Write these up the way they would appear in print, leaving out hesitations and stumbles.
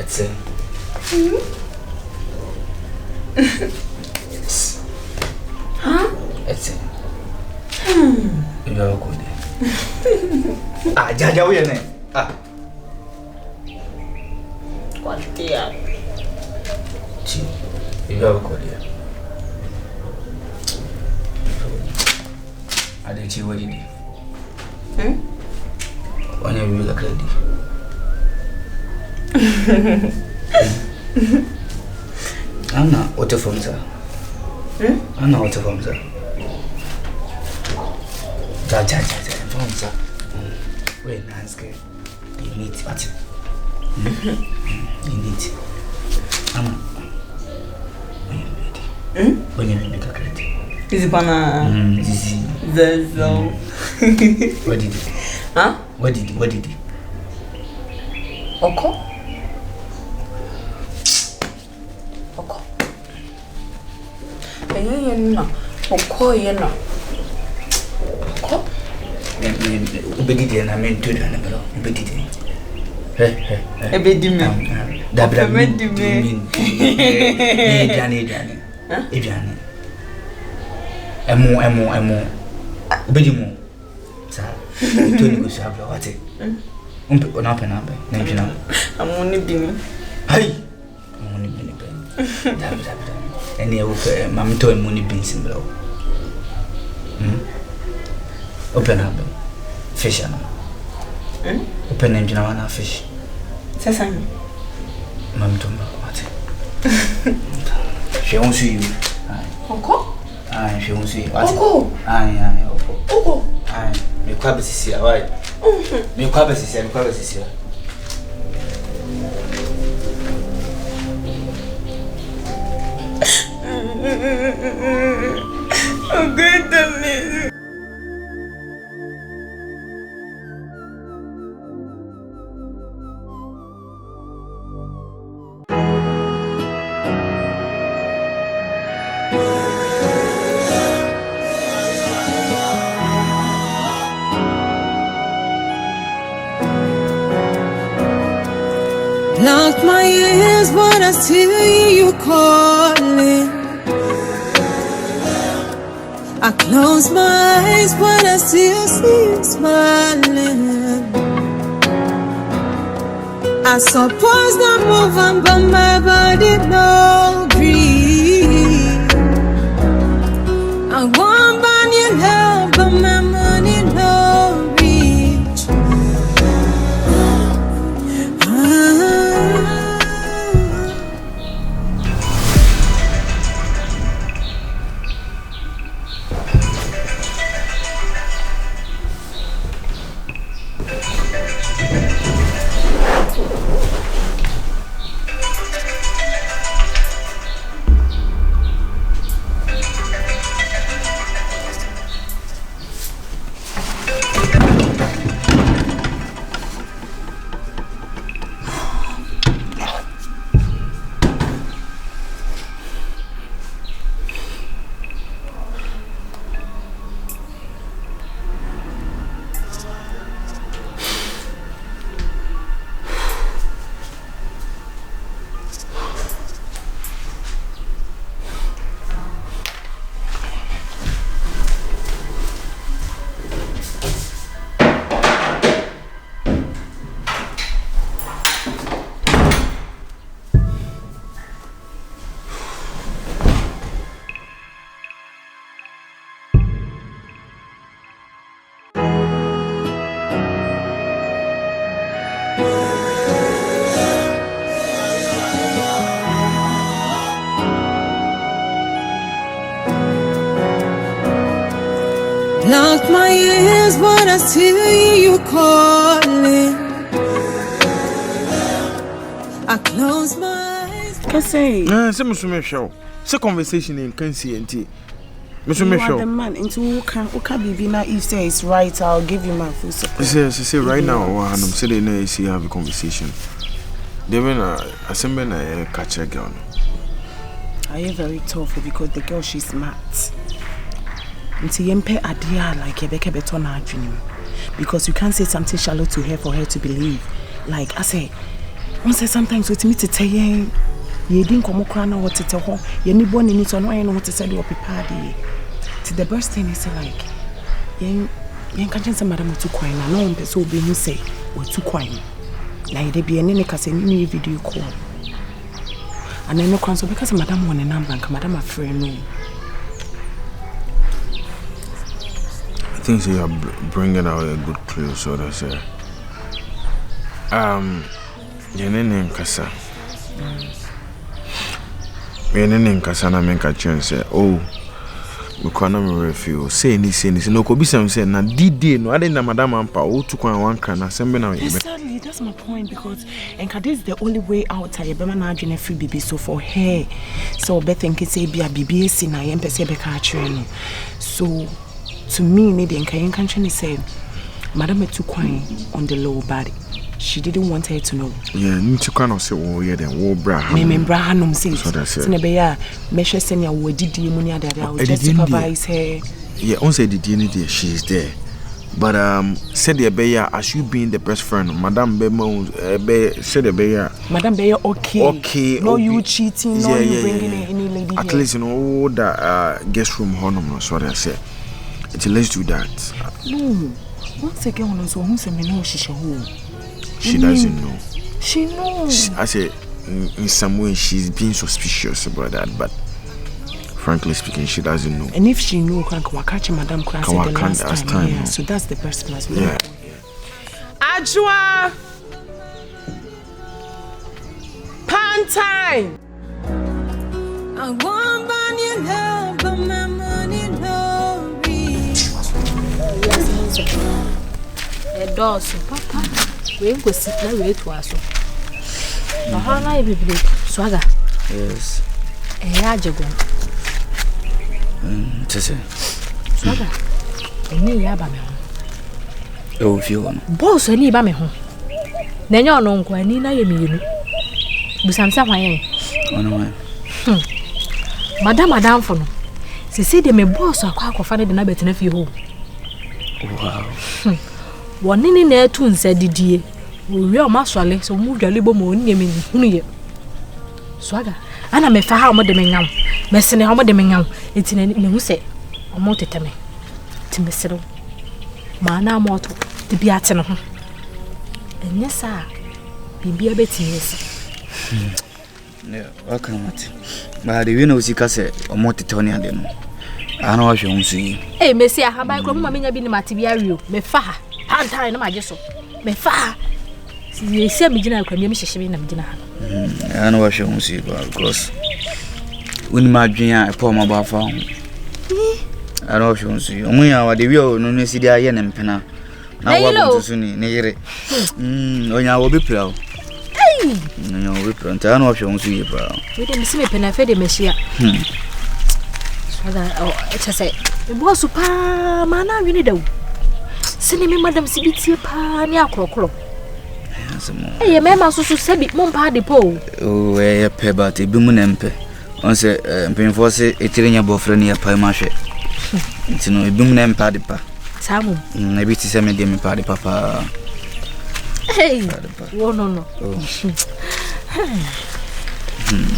It's it. Yes. Huh? It's it. You're good. Jaja, we are there. What dear? You're good. I didn't see what you did. When you look ready. I'm not what from sir. I'm not what from sir. Jaja, from sir. Wait, Nancy. You need what? You need. When you make a credit. Is it banana? Zezo. What did you? Huh? What did you? Oko. No. Oko, you know. Oko. Obedient, I mean, to the number. Obedient. Ebedime. Ebiane. Emo. Obedimo. Sa. Tony go sabla wate. Ona penambe. Nenjina. Amoni bini. Hai. Amoni bini ben. Dabda. Eni e wo mam to amoni bin simbla. Open up. Fish ana. Open nenjina wana fish. Sasa. Mam to wate. She won't see you. Oko? She won't see you. Oko? Oko? Me kwabe sisi ya wai. Me kwabe sisi ya. Okay, tell me. Locked my ears, but I still hear you calling. I close my eyes, but I still see you smiling. I suppose I'm moving, but my body no breathe. I want your love, but my money no reach. Locked my ears, but I still hear you calling. I close my eyes. Can say. Some show. So conversation in Kansi. You are the man into Uka Bibi now. If say it's right, I'll give you my full support. Say right now, I'm sitting there. See, have a conversation. Then I send me a catch a girl. Are you very tough because the girl she's smart. Until yempe adia like Ebeke betona dream, because you can't say something shallow to her for her to believe. Like I say, One say sometimes with me to tell you didn't come around what to tell her. You need born in it or no, I know what to say to party. To the best thing is like, you can't say madam too quiet. I know so be you say we're too quiet. Now they be any case any video call. And then no cancel because madam want a number and madam a friend no. I think so you're bringing out a good clue, so that's it. Yenene nkasa. Yenene nkasa na menka chense. Oh, we kwana me refuse. Say ni no ko bisa say na didi no ade na madam ampa o tu kwan wan kan asembe na. Exactly, that's my point because and this is the only way out. I be na adwene free baby so for her. So be think say be a baby si na yem pese be ka no. So to me maybe and can say madam too quiet on the low body. She didn't want her to know. Yeah, you can say, oh, yeah, then, oh, bra. Me, Brahanum says, so that's it. Nebeya, Mesha Senya, we did the money that I would just supervise her. Yeah, on say the DNA, she's there. But, said the Beya, as you being the best friend, Madame Bemo, said the Beya. Madame Beya, okay. No, you cheating, no, you bringing any lady. At least, you know, that guest room, honor, that's what I said. Let's do that. No, once again, so who's a man, she's a home. She doesn't know. She knows. I say, in some way, she's being suspicious about that, but frankly speaking, she doesn't know. And if she knows, can catch Madame Crass the last time. Yeah, so that's the best place. Yeah. Ajua! Pan time! I want money love, but my money no reach. A does, Papa. We go sit now wait to us. How na be swagger? Yes. Jago. Tese. Swagger. Ni ya ba me ho. E o fi ho no. Boss ni ba me ho. Na nya ono nko ani na ye mienu. Busamsa hwan yen. Ono wan. Madam fo no. Se se de me boss akwa ne de na betena fi ho. Wow. Wonini na etu nsa didie. Owi o maswale so mu dwale bo mo onyem ni hunu ye. Swaga. Ana me fa ha o mo de me nyam. Me sene ha o mo de me nyam. Enti na me hu se o mo teteme. Ti me sere. Ma na mo to. Ti bi ate no ho. Enye sa. Bibia beti yesi. Yeah, wakamati. Ba de wi na osika se o mo tetone ade no. Ana wa hwe hunsu yi. Eh, me se aha ba kro mo ma menya bi ni mate bi ario. Me fa ha. Pantai na maje so. Me fa. Si se me gina akwa me hyehye na me gina ha. Ana wa hwe hunsu yi because uni ma dwen a epo ma ba fa ho. Ana wa hwe hunsu yi. Omu ya wa de wi o no no si dia ye ne mpena. Na wa bo so ni ne yire. Onya wo be pra o. Onya wo be pra. Nta ana wa hwe hunsu yi pa. We de me se me pena fe de me hia. Swaga o etase. Me bo so pa ma na wi ni da wo. Sini me madam sibiti pa ni akrokro. Eh me ma so sebi mo pa de po. Oh pe ba te bi mu na mpe. On se mpemfo se etirenya bofra ni pa ma hwe. Ntino ebi mu na mpa de pa. Samu. Na bi ti se me de me pa de papa. Hey. Oh no. Oh.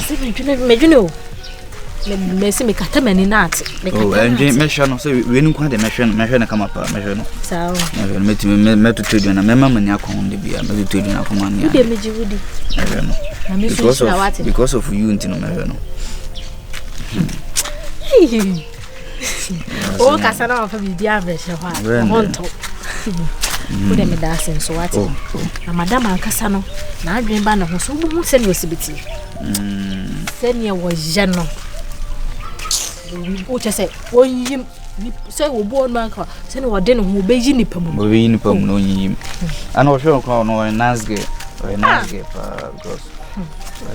Sini me june o. Me se me kata mani nat. Oh, enje me hwe no se we ni kwa de me hwe na kama pa me hwe no. Sawo. Me ti me to tudu na me mama ni akon de bia me to tudu na akon ani. Ide me jiwudi. Me hwe no. Na me so na wate. Because of you ntino me hwe no. O kasa na fa bi dia be hwe ha. Honto. Ode me da sen so wate. Na madam ankasa no na adwen ba na ho so mu se ni osibiti. Se ni e wo je no. O chese o yim se wo bo no anka se ni wo de no wo be yi ni pam no yi ni pam no yim ana wo hwe ko no nasge pa because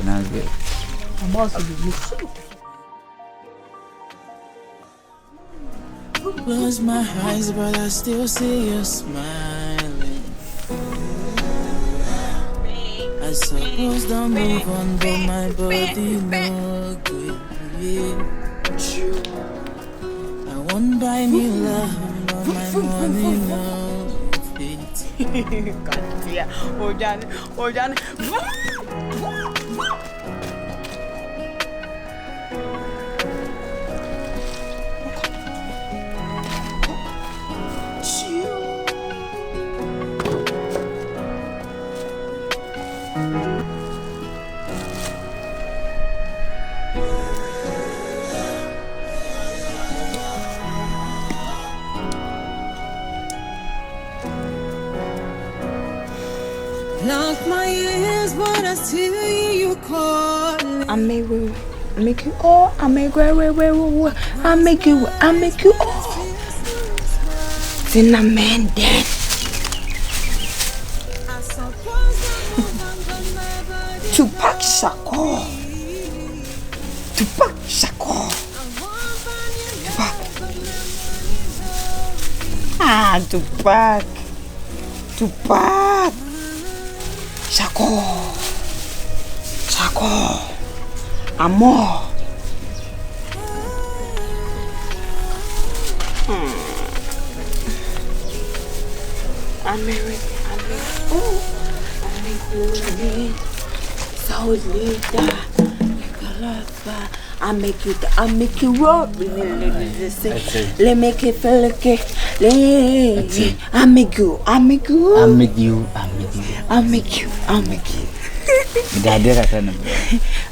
nasge boss be Close my eyes but I still see you smiling. I suppose don't move on but my body no good. I won't buy me love, but my money no fit. God, yeah. Oh, Jan. still hear you calling. I make you all. I make you all. Then a man dead. Tupac Shakur. Tupac Shakur. Tupac. Ah, Tupac. Tupac. Shakur. Shakur. Amor. I make you roll. Let make it feel like I make you. Daddy,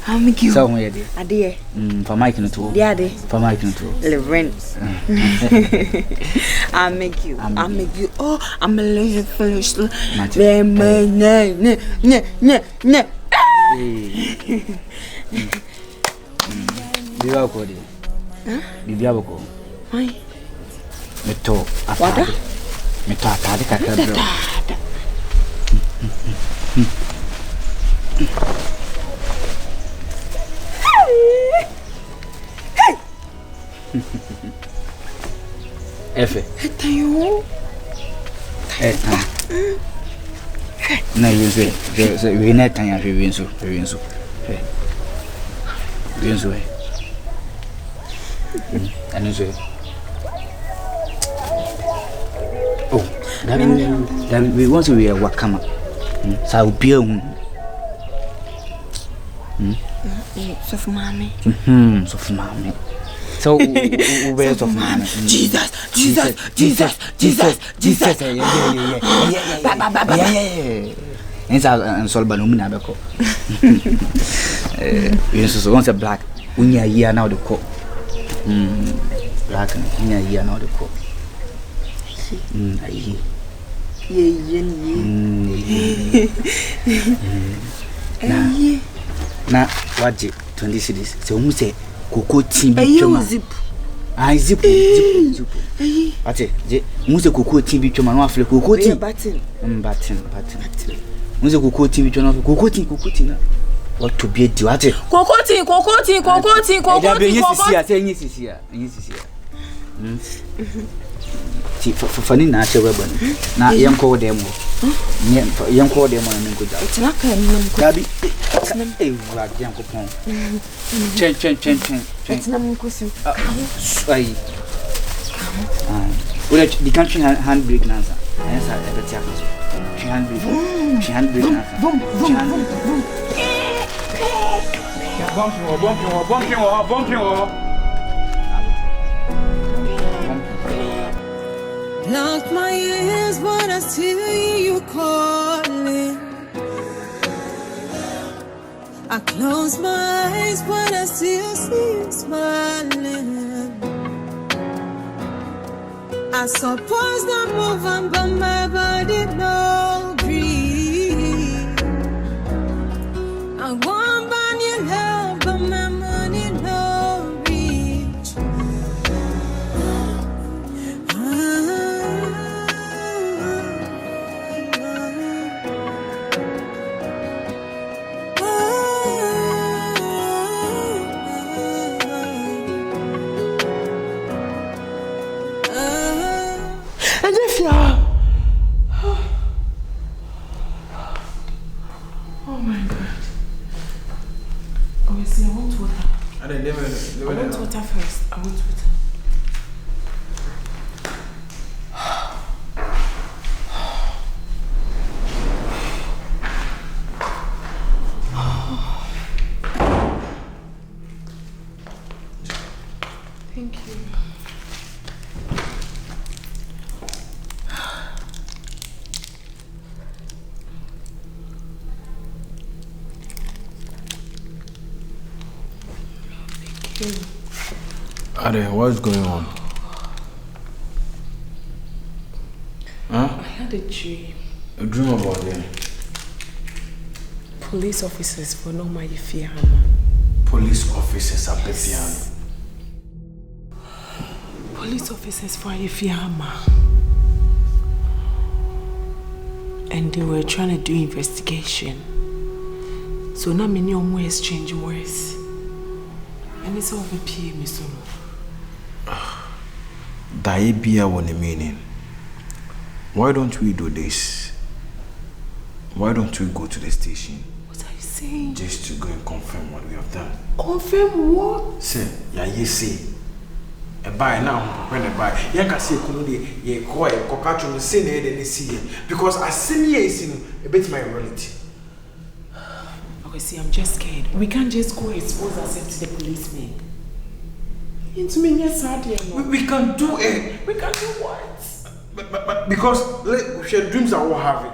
I'll make you. somewhere. I dear. For Mike and two. Daddy. For Mike and two. Levin. I'll make you. Oh, I'm a little foolish. Bibiaboko. Why? Me to kakabro. Efe. Tayo. Na yuse. We net tanya winso. Winso. Anise. Oh, that we want to be a wakama. So be Soft mommy. Soft mommy. So where soft mommy? Jesus. Yeah. And so balumina beko. You so once a black. Unya year now the cook. Black unya year now the cook. I hear. Yeah. Na waje 20 cities. So who say koko team bi twema. Zip. Zip. Ate, je who say koko team bi twema no afle koko team. Batin. Who say koko team bi twema koko team na. What to be do ate. Koko team. Sisi. Ti fani na che weba na yanko dem ho. Yanko dem na nko ja. It's not can Gabi. Wa yanko pon. Chen. It's not nkusu. Ai. Well, the country handbrake nansa. Yes, I better check this. She handbrake nansa. Boom. Bumping. Block my ears, but I still hear you calling. I close my eyes, but I still see you smiling. I suppose I'm moving, but my body no breathe. I want your love, but my money no reach. Oh my God. Oh, see, I want water. I want water first. I want water. Thank you. Ade, what's going on? Huh? I had a dream. A dream about them? police officers for no my fear. Police officers are Befiano. Police officers for Ifyama. And they were trying to do investigation. So now many more exchange words. And it's all the PM, Miss Ono. Daibia won a meaning. Why don't we do this? Why don't we go to the station? What are you saying? Just to go and confirm what we have done. Confirm what? Say, yeah, you see. A buy now, when a buy. You can see ye koi, cocacho, the same head and see. Because I see me a bit my reality. Okay, see, I'm just scared. We can't just go expose ourselves to the policemen. Into me, yes, we can do it. We can do what? But because your dreams are what having.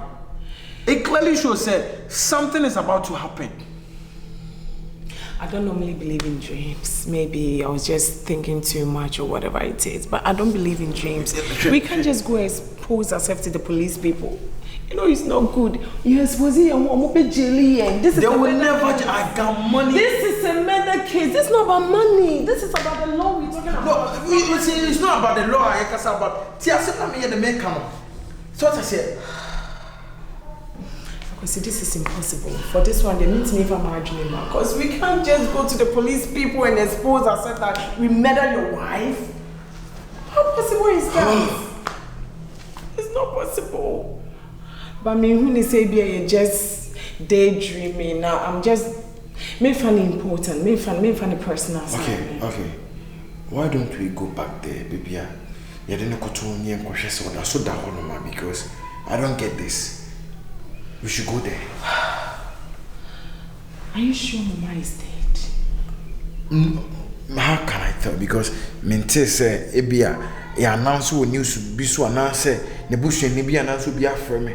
It clearly shows that something is about to happen. I don't normally believe in dreams. Maybe I was just thinking too much or whatever it is. But I don't believe in dreams. We can't just go expose ourselves to the police people. You know, it's not good. You're exposing your mom. They will never. I got money. This is a murder case. This is not about money. This is about the law we're talking about. No, it's not about the law. I can say about. So what I said. See, this is impossible. For this one, they need to never marry me now. Because we can't just go to the police people and expose ourselves that we murdered your wife. How possible is that? It's not possible. But me, when they say you're just daydreaming now, I'm just me find it important. Me find personal. Okay. Why don't we go back there, baby? You didn't go to me and so that because I don't get this. We should go there. Are you sure Momaa is dead? How can I tell? Because Mente say Ebia, he announced what news be so announced. The bush and Nebia announced will be after me.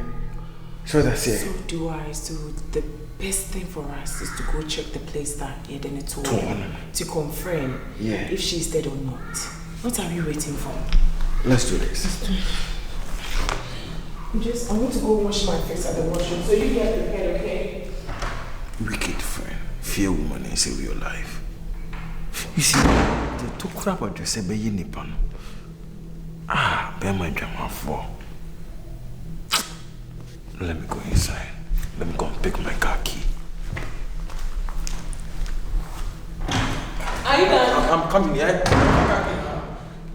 So that's it. So do I. So the best thing for us is to go check the place that Eden told to confirm if she's dead or not. What are we waiting for? Let's do this. I want to go wash my face at the washroom, so you get prepared, okay? Wicked friend, fear woman and save your life. You see, they took crap about you, say, be ye nippon. Bear my drama for. Let me go inside. Let me go and pick my car key. Are you done? I'm coming, yeah?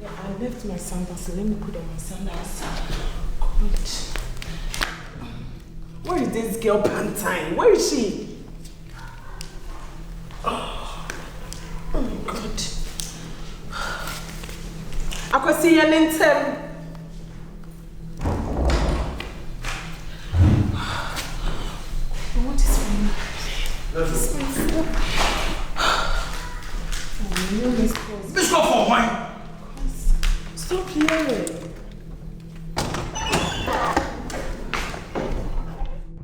I left my sandals, so let me put on my sandals. God. Where is this girl Pantine? Where is she? Oh my God. I could see your name. What is wrong? What is my phone? Oh, no, this Let's go for wine. Stop hearing.